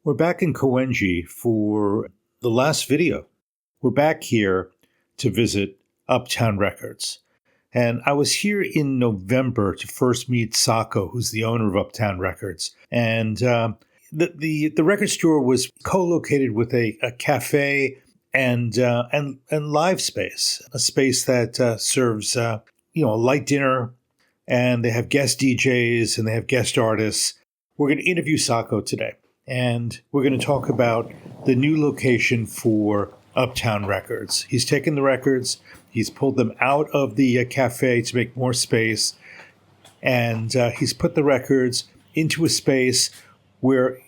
We're back in Koenji for the last video. We're back here to visit Uptown Records. And I was here in November to first meet Sacco, who's the owner of Uptown Records. And the record store was co-located with a cafe and live space, a space that serves a light dinner, and they have guest DJs and they have guest artists. We're going to interview Sacco today, and we're going to talk about the new location for Uptown Records. He's taken the records, he's pulled them out of the cafe to make more space, and he's put the records into a space where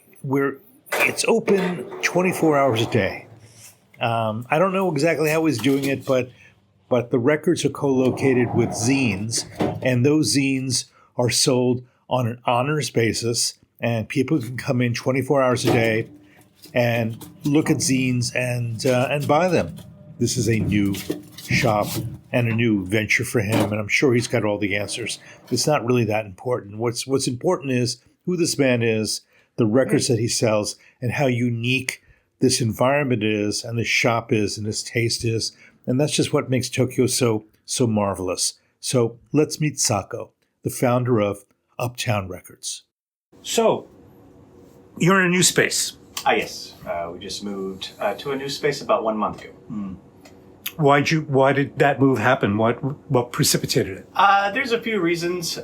it's open 24 hours a day. I don't know exactly how he's doing it, but the records are co-located with ZINEs, and those ZINEs are sold on an honors basis, and people can come in 24 hours a day and look at ZINEs and buy them. This is a new shop and a new venture for him, and I'm sure he's got all the answers. It's not really that important. What's important is who this man is, the records that he sells, and how unique this environment is, and this shop is, and his taste is. And that's just what makes Tokyo so marvelous. So let's meet Sacco, the founder of Uptown Records. So, you're in a new space. Yes. We just moved to a new space about 1 month ago. Why did that move happen? What precipitated it? There's a few reasons,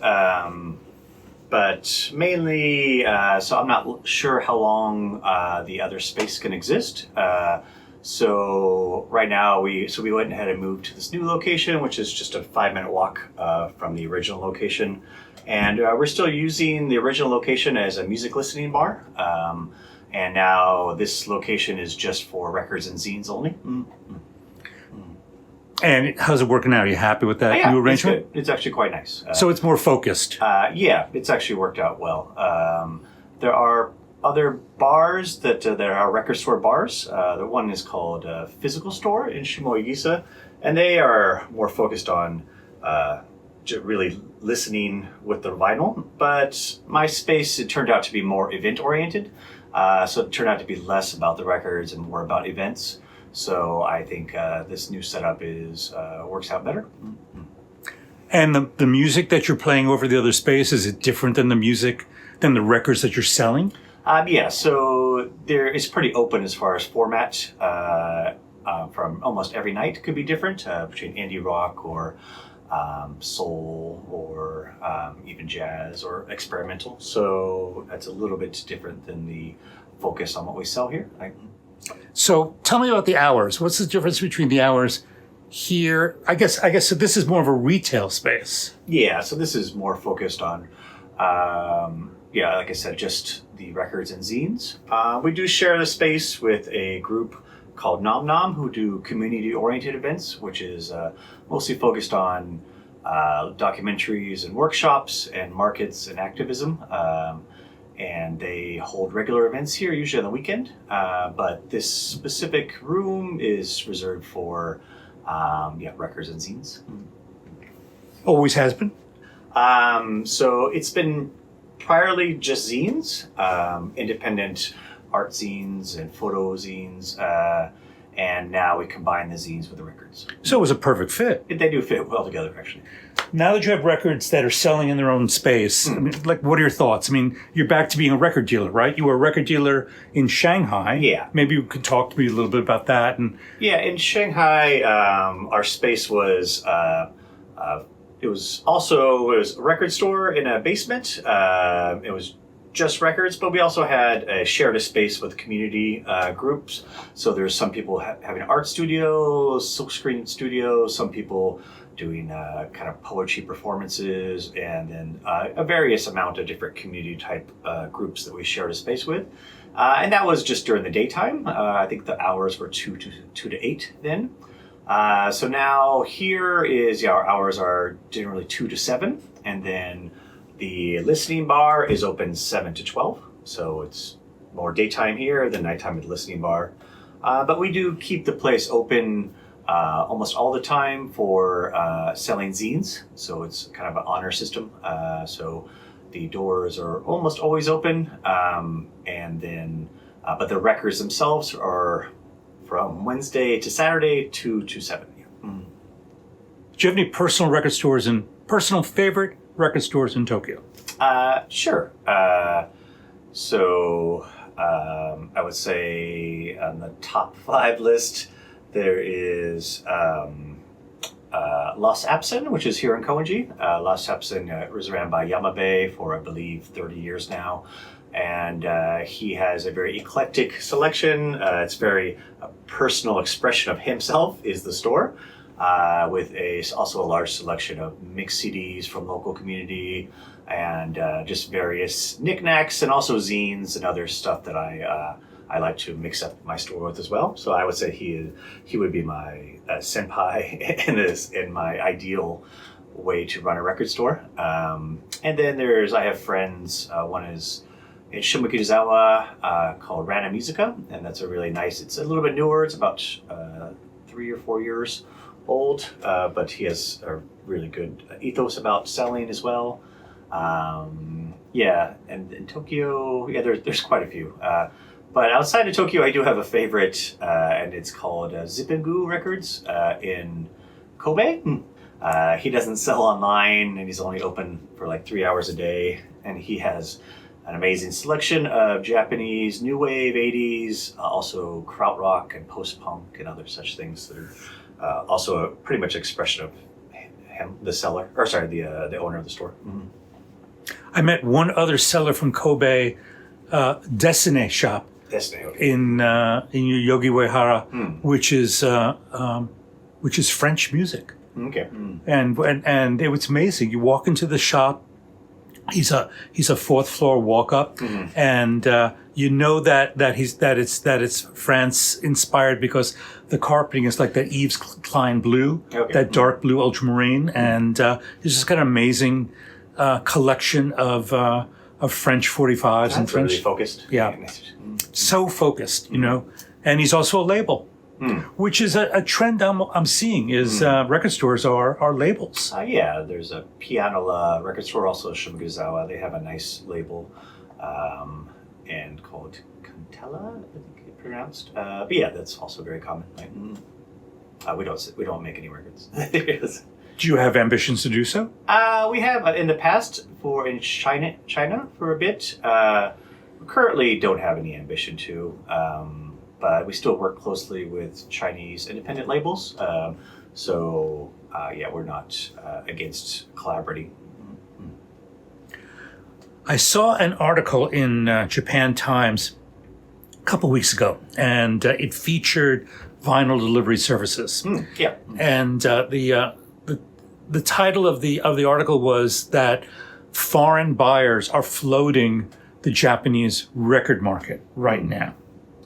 but mainly, so I'm not sure how long the other space can exist. So right now we went ahead and moved to this new location, which is just a 5-minute walk from the original location. And we're still using the original location as a music listening bar. And now this location is just for records and zines only. And how's it working out? Are you happy with that new arrangement? It's actually quite nice. So it's more focused. Yeah, it's actually worked out well. There are other bars that are record store bars. The one is called Physical Store in Shimoegisa, and they are more focused on really listening with the vinyl. But my space, it turned out to be more event-oriented, so it turned out to be less about the records and more about events. So I think this new setup works out better. And the music that you're playing over the other space, is it different than the records that you're selling? Yeah, so it's pretty open as far as format. From almost every night could be different between indie rock or soul or even jazz or experimental. So that's a little bit different than the focus on what we sell here. So tell me about the hours. What's the difference between the hours here? I guess so this is more of a retail space. Yeah, so this is more focused on like I said, just the records and zines. We do share the space with a group called Nom Nom, who do community-oriented events, which is mostly focused on documentaries and workshops and markets and activism. And they hold regular events here, usually on the weekend. But this specific room is reserved for records and zines. Always has been? So it's been priorly just zines, independent art zines and photo zines, and now we combine the zines with the records. So it was a perfect fit. They do fit well together, actually. Now that you have records that are selling in their own space, I mean, what are your thoughts? I mean, you're back to being a record dealer, right? You were a record dealer in Shanghai. Yeah. Maybe you could talk to me a little bit about that. Yeah, in Shanghai, our space was... It was a record store in a basement. It was just records, but we also had shared a space with community groups. So there's some people having art studios, silkscreen studios, some people doing kind of poetry performances, and then a various amount of different community type groups that we shared a space with. And that was just during the daytime. I think the hours were 2 to 8 then. So now here is, our hours are generally 2 to 7, and then the listening bar is open 7 to 12. So it's more daytime here than nighttime at the listening bar. But we do keep the place open almost all the time for selling zines. So it's kind of an honor system. So the doors are almost always open. And then But the records themselves are from Wednesday to Saturday, 2 to 7. Yeah. Do you have any personal record stores and personal favorite record stores in Tokyo? Sure. So I would say on the top 5 list, there is Lost Absen, which is here in Koenji. Lost Absen was ran by Yamabe for, I believe, 30 years now. And he has a very eclectic selection. It's very a personal expression of himself is the store, with also a large selection of mixed CDs from local community and just various knickknacks and also zines and other stuff that I like to mix up my store with as well. So I would say he would be my senpai in my ideal way to run a record store. And then I have friends. One is in Shimokizawa called Rana Musica, and that's a really nice. It's a little bit newer. It's about 3 or 4 years old, but he has a really good ethos about selling as well. Yeah, and in Tokyo, yeah, there's quite a few. But outside of Tokyo, I do have a favorite, and it's called Zippengu Records in Kobe. He doesn't sell online, and he's only open for like 3 hours a day. And he has an amazing selection of Japanese new wave, 80s, also krautrock and post-punk and other such things that are also a pretty much expression of him, the seller, or sorry, the owner of the store. Mm-hmm. I met one other seller from Kobe, Desine shop. Desine, okay. In Yogi Uehara, which is French music. Okay. And it was amazing. You walk into the shop. He's a fourth floor walk up, and you know that it's France inspired because the carpeting is like that Yves Klein blue, that dark blue ultramarine, and it's just got an amazing collection of French 45s and French. Really focused. Yeah, so focused, you know. And he's also a label. Which is a trend I'm seeing is record stores are labels. Yeah, there's a Pianola record store, also Shimoguzawa. They have a nice label and called Cantella, I think it's pronounced. But yeah, that's also very common. Like, we don't make any records. Do you have ambitions to do so? We have in the past in China for a bit. We currently don't have any ambition to. But we still work closely with Chinese independent labels. So, we're not against collaborating. I saw an article in Japan Times a couple weeks ago, and it featured vinyl delivery services. Yeah. And the title of the article was that foreign buyers are floating the Japanese record market right now.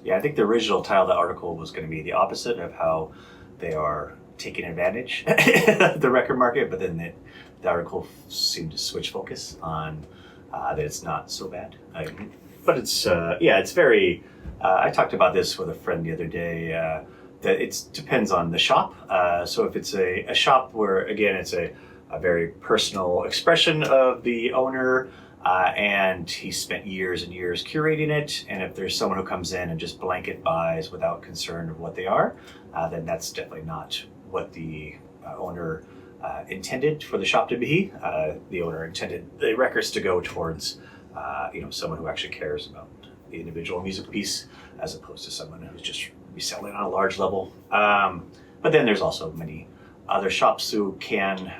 Yeah, I think the original title of the article was going to be the opposite of how they are taking advantage of the record market, but then the article seemed to switch focus on that it's not so bad. But it's, it's very, I talked about this with a friend the other day, that it depends on the shop. So if it's a shop where, again, it's a very personal expression of the owner, and he spent years and years curating it. And if there's someone who comes in and just blanket buys without concern of what they are, then that's definitely not what the owner intended for the shop to be. The owner intended the records to go towards, someone who actually cares about the individual music piece, as opposed to someone who's just reselling on a large level. But then there's also many other shops who can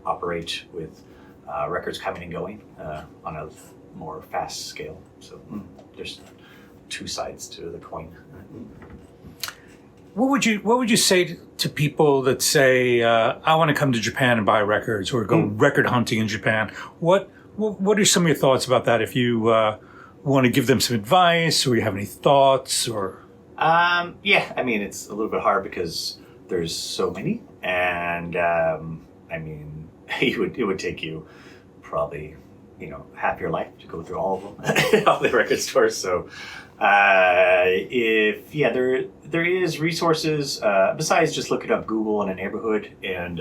operate with records coming and going on a more fast scale. So there's two sides to the coin. What would you say to people that say, I want to come to Japan and buy records or go record hunting in Japan? What are some of your thoughts about that? If you want to give them some advice, or you have any thoughts, or it's a little bit hard because there's so many, and it would take you probably half your life to go through all of them, all the record stores. So there is resources besides just looking up Google in a neighborhood and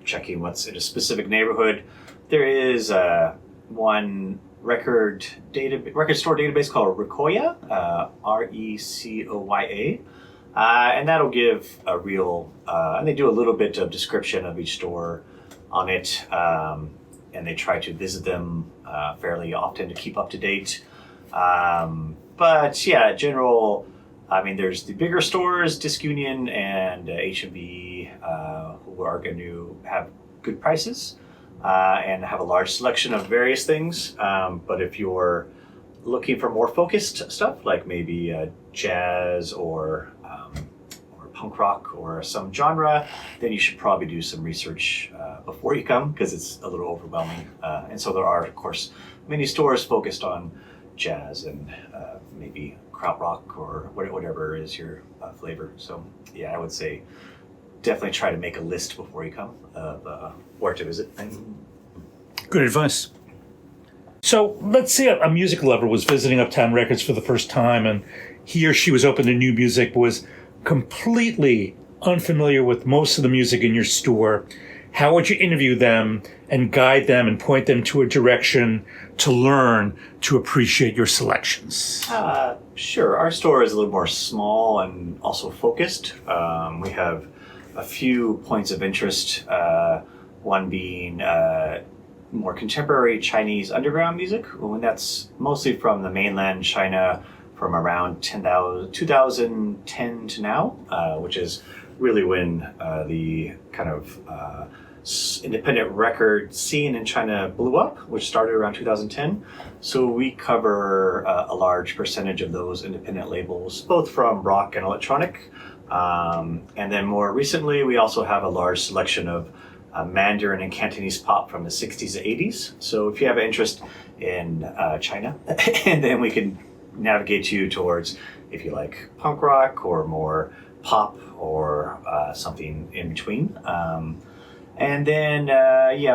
checking what's in a specific neighborhood. There is one record store database called Recoya, Recoya, and that'll give a real, and they do a little bit of description of each store on it, and they try to visit them fairly often to keep up to date. But yeah, general, I mean, there's the bigger stores, Disc Union and H&B, who are going to have good prices and have a large selection of various things. But if you're looking for more focused stuff, like maybe jazz or punk rock or some genre, then you should probably do some research before you come, because it's a little overwhelming. And so there are, of course, many stores focused on jazz and maybe krautrock or whatever is your flavor. So yeah, I would say definitely try to make a list before you come of where to visit. Good advice. So let's say a music lover was visiting Uptown Records for the first time, and he or she was open to new music, but was completely unfamiliar with most of the music in your store. How would you interview them and guide them and point them to a direction to learn to appreciate your selections? Sure. Our store is a little more small and also focused. We have a few points of interest, one being more contemporary Chinese underground music, when that's mostly from the mainland China from around 2010 to now, which is really when the kind of independent record scene in China blew up, which started around 2010. So we cover a large percentage of those independent labels, both from rock and electronic. And then more recently, we also have a large selection of Mandarin and Cantonese pop from the 60s and 80s. So if you have an interest in China, and then we can navigate you towards, if you like, punk rock or more pop or something in between. And then,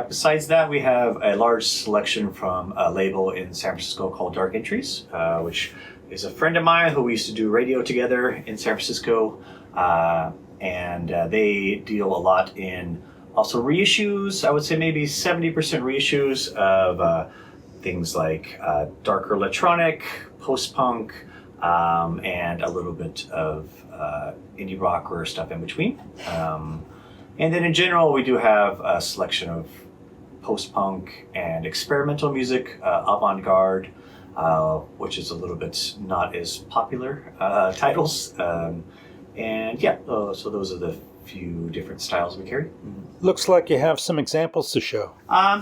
besides that, we have a large selection from a label in San Francisco called Dark Entries, which is a friend of mine who we used to do radio together in San Francisco. And they deal a lot in also reissues. I would say maybe 70% reissues of things like darker electronic, post-punk, and a little bit of indie rock or stuff in between. And then in general, we do have a selection of post-punk and experimental music, avant-garde, which is a little bit not as popular titles. So those are the few different styles we carry. Looks like you have some examples to show.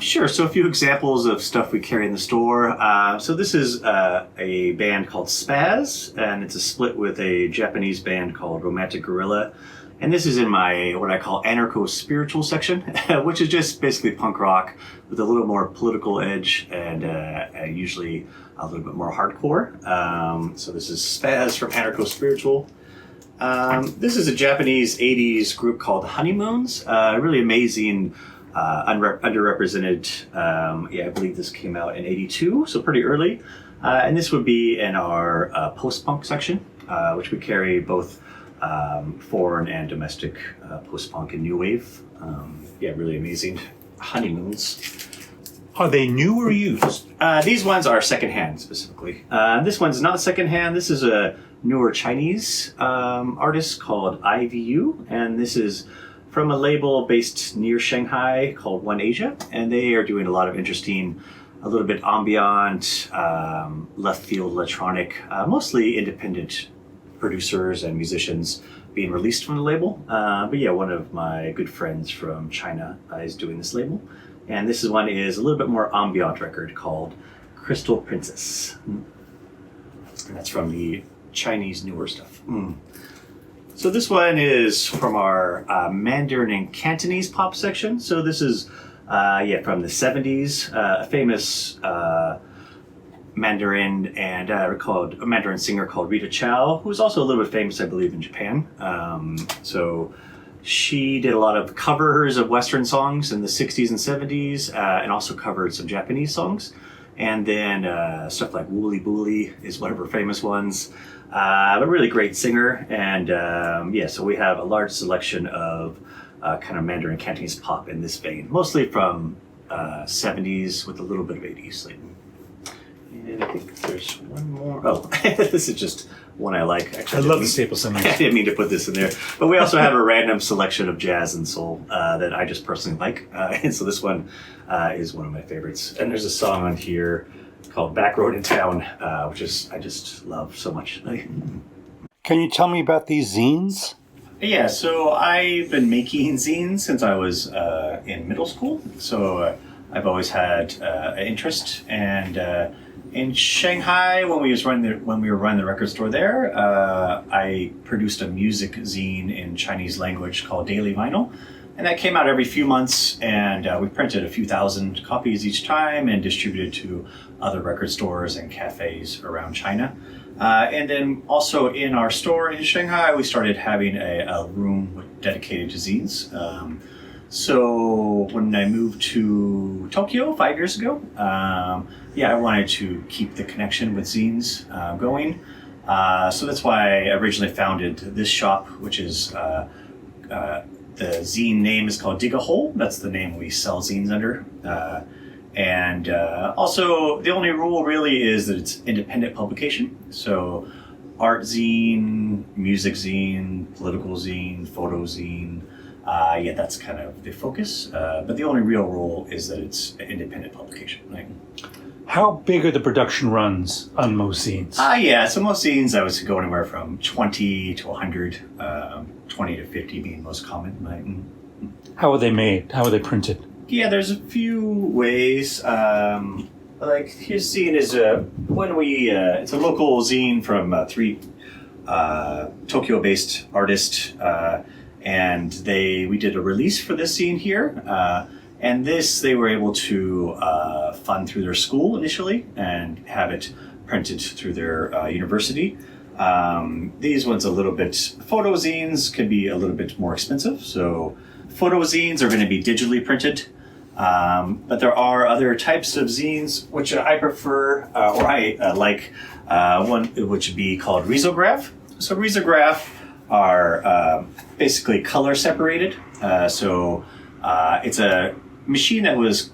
Sure. So a few examples of stuff we carry in the store. So this is a band called Spaz, and it's a split with a Japanese band called Romantic Gorilla. And this is in my, what I call anarcho-spiritual section, which is just basically punk rock with a little more political edge and usually a little bit more hardcore. So this is Spaz from Anarcho-Spiritual. This is a Japanese 80s group called Honeymoons. Really amazing, underrepresented. I believe this came out in 82, so pretty early. And this would be in our post-punk section, which we carry both foreign and domestic post-punk and new wave. Really amazing. Honeymoons. Are they new or used? These ones are secondhand specifically. This one's not secondhand. This is a newer Chinese artist called IVU, and this is from a label based near Shanghai called One Asia, and they are doing a lot of interesting, a little bit ambient, left field electronic, mostly independent producers and musicians being released from the label. One of my good friends from China is doing this label. And this one is a little bit more ambient record called Crystal Princess. And that's from the Chinese newer stuff. So this one is from our Mandarin and Cantonese pop section. So this is from the 70s, a famous Mandarin and a Mandarin singer called Rita Chow, who's also a little bit famous, I believe, in Japan. So she did a lot of covers of Western songs in the 60s and 70s, and also covered some Japanese songs. And then stuff like Wooly Booly is one of her famous ones. But really great singer. And so we have a large selection of kind of Mandarin Cantonese pop in this vein, mostly from 70s with a little bit of 80s. And I think there's one more. Oh, this is just one I like. Actually, I love the staple I summons. didn't mean to put this in there. But we also have a random selection of jazz and soul that I just personally like. And so this one is one of my favorites. And there's a song on here called Back Road in Town, which I just love so much. Can you tell me about these zines? Yeah, so I've been making zines since I was in middle school. So I've always had an interest. And in Shanghai, when we were running the record store there, I produced a music zine in Chinese language called Daily Vinyl. And that came out every few months, and we printed a few thousand copies each time and distributed to other record stores and cafes around China. And then also in our store in Shanghai, we started having a room dedicated to zines. So when I moved to Tokyo 5 years ago, I wanted to keep the connection with zines going. So that's why I originally founded this shop, which is the zine name is called Dig a Hole. That's the name we sell zines under. And also, the only rule really is that it's independent publication. So art zine, music zine, political zine, photo zine. That's kind of the focus. But the only real rule is that it's an independent publication. Right? How big are the production runs on most zines? So most zines I would go anywhere from 20 to 100, 20 to 50 being most common. Right? How are they made? How are they printed? Yeah, there's a few ways. Like here's zine is it's a local zine from three Tokyo-based artists, and we did a release for this zine here. And this they were able to fund through their school initially and have it printed through their university. These ones photo zines can be a little bit more expensive. So photo zines are going to be digitally printed. But there are other types of zines which I prefer, or I like, one which would be called risograph. So risograph are basically color separated. It's a machine that was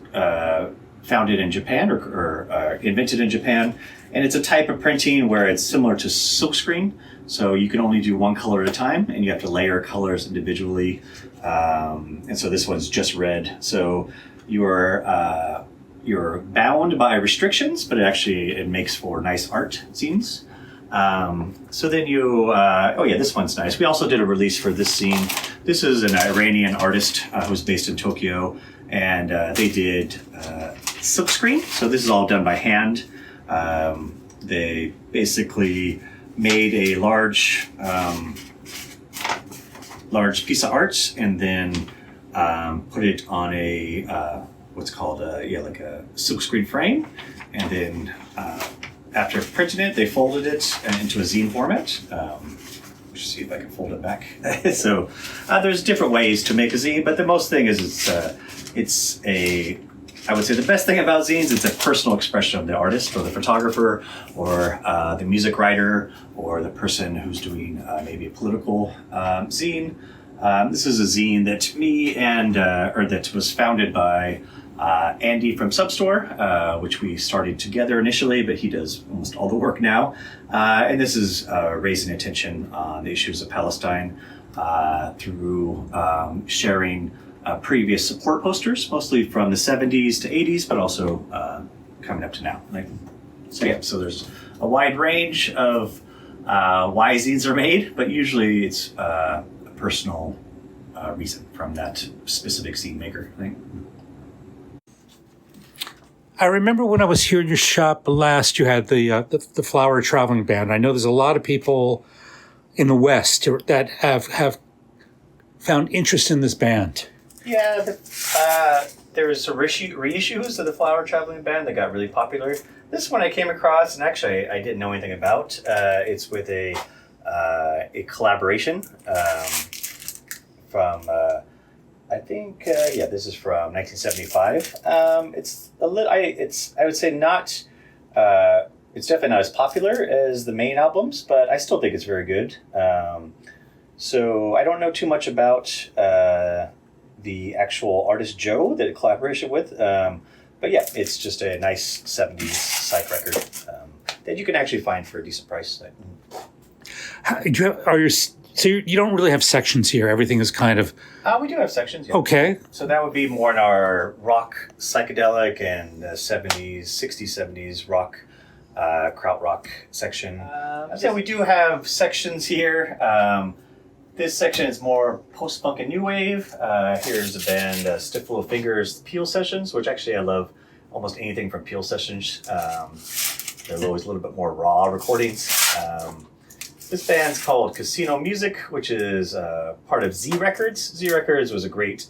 founded in Japan or invented in Japan. And it's a type of printing where it's similar to silkscreen. So you can only do one color at a time, and you have to layer colors individually. And so this one's just red. So you're bound by restrictions, but it makes for nice art zines. So then this one's nice. We also did a release for this zine. This is an Iranian artist who's based in Tokyo, and they did silkscreen. So this is all done by hand. They basically made a large piece of art and then put it on what's called a silkscreen frame, and then after printing it, they folded it into a zine format. Let's see if I can fold it back. So there's different ways to make a zine, but the most thing is I would say the best thing about zines, it's a personal expression of the artist or the photographer or the music writer or the person who's doing maybe a political zine. This is a zine that that was founded by Andy from Substore, which we started together initially, but he does almost all the work now. And this is raising attention on the issues of Palestine through sharing previous support posters, mostly from the 70s to 80s, but also coming up to now. So there's a wide range of why zines are made, but usually it's a personal reason from that specific zine maker. I remember when I was here in your shop last, you had the Flower Traveling Band. I know there's a lot of people in the West that have found interest in this band. Yeah, there was some reissues of the Flower Traveling Band that got really popular. This one I came across, and actually I didn't know anything about. It's with a collaboration from I think this is from 1975. It's I would say not. It's definitely not as popular as the main albums, but I still think it's very good. So I don't know too much about the actual artist Joe that it collaboration with, but yeah, it's just a nice 70s psych record. that you can actually find for a decent price. So you don't really have sections here. Everything is kind of We do have sections. Yeah. okay. So that would be more in our rock, psychedelic, and 70s, 60s, 70s rock, krautrock section. So we do have sections here. This section is more post-punk and new wave. Here's a band, Stiffle of Fingers, Peel Sessions, which actually I love almost anything from Peel Sessions. They're always a little bit more raw recordings. This band's called Casino Music, which is part of Z Records. Z Records was a great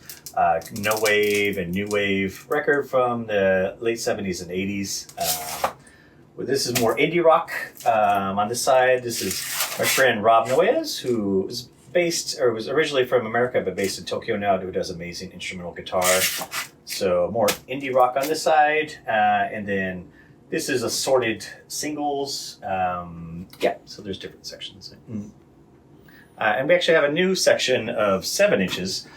no wave and new wave record from the late 70s and 80s. This is more indie rock. On this side, this is my friend Rob Noyes, who is was originally from America, but based in Tokyo now, who does amazing instrumental guitar. So more indie rock on this side. And then this is assorted singles. So there's different sections. And we actually have a new section of 7 inches.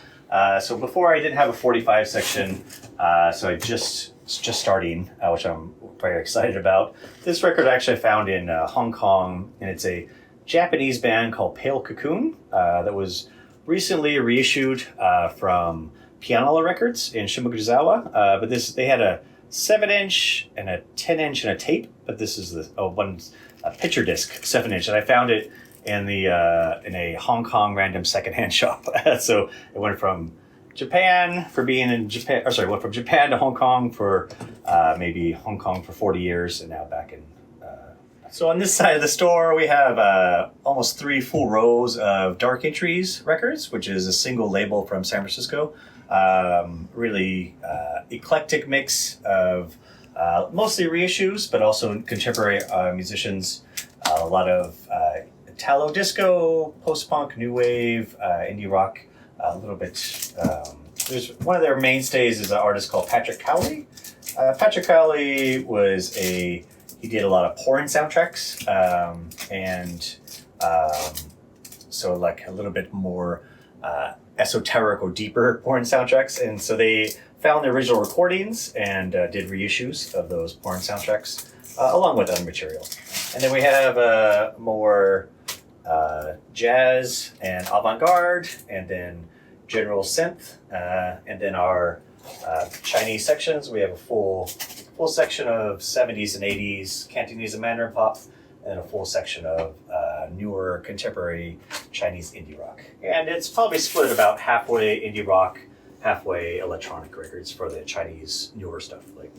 So before I didn't have a 45 section, so I just starting, which I'm very excited about. This record I actually found in Hong Kong, and it's a Japanese band called Pale Cocoon that was recently reissued from Pianola Records in Shimoguzawa. But they had a 7-inch and a 10-inch and a tape, but this is a picture disc 7-inch, and I found it in a Hong Kong random secondhand shop. So it went from Japan went from Japan to Hong Kong for maybe Hong Kong for 40 years, and now back in. So on this side of the store, we have almost 3 full rows of Dark Entries records, which is a single label from San Francisco. Really eclectic mix of mostly reissues, but also contemporary musicians. A lot of Italo disco, post-punk, new wave, indie rock, a little bit. There's one of their mainstays is an artist called Patrick Cowley. Patrick Cowley he did a lot of porn soundtracks, so like a little bit more esoteric or deeper porn soundtracks. And so they found the original recordings and did reissues of those porn soundtracks along with other material. And then we have more jazz and avant-garde, and then general synth, and then our Chinese sections. We have a full section of 70s and 80s Cantonese and Mandarin pop, and a full section of newer contemporary Chinese indie rock. And it's probably split about halfway indie rock, halfway electronic records for the Chinese newer stuff. Like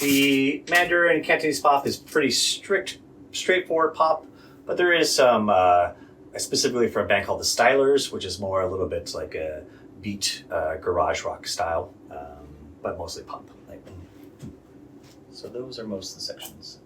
the Mandarin and Cantonese pop is pretty straightforward pop, but there is some specifically for a band called the Stylers, which is more a little bit like a beat garage rock style, but mostly pop. So those are most of the sections.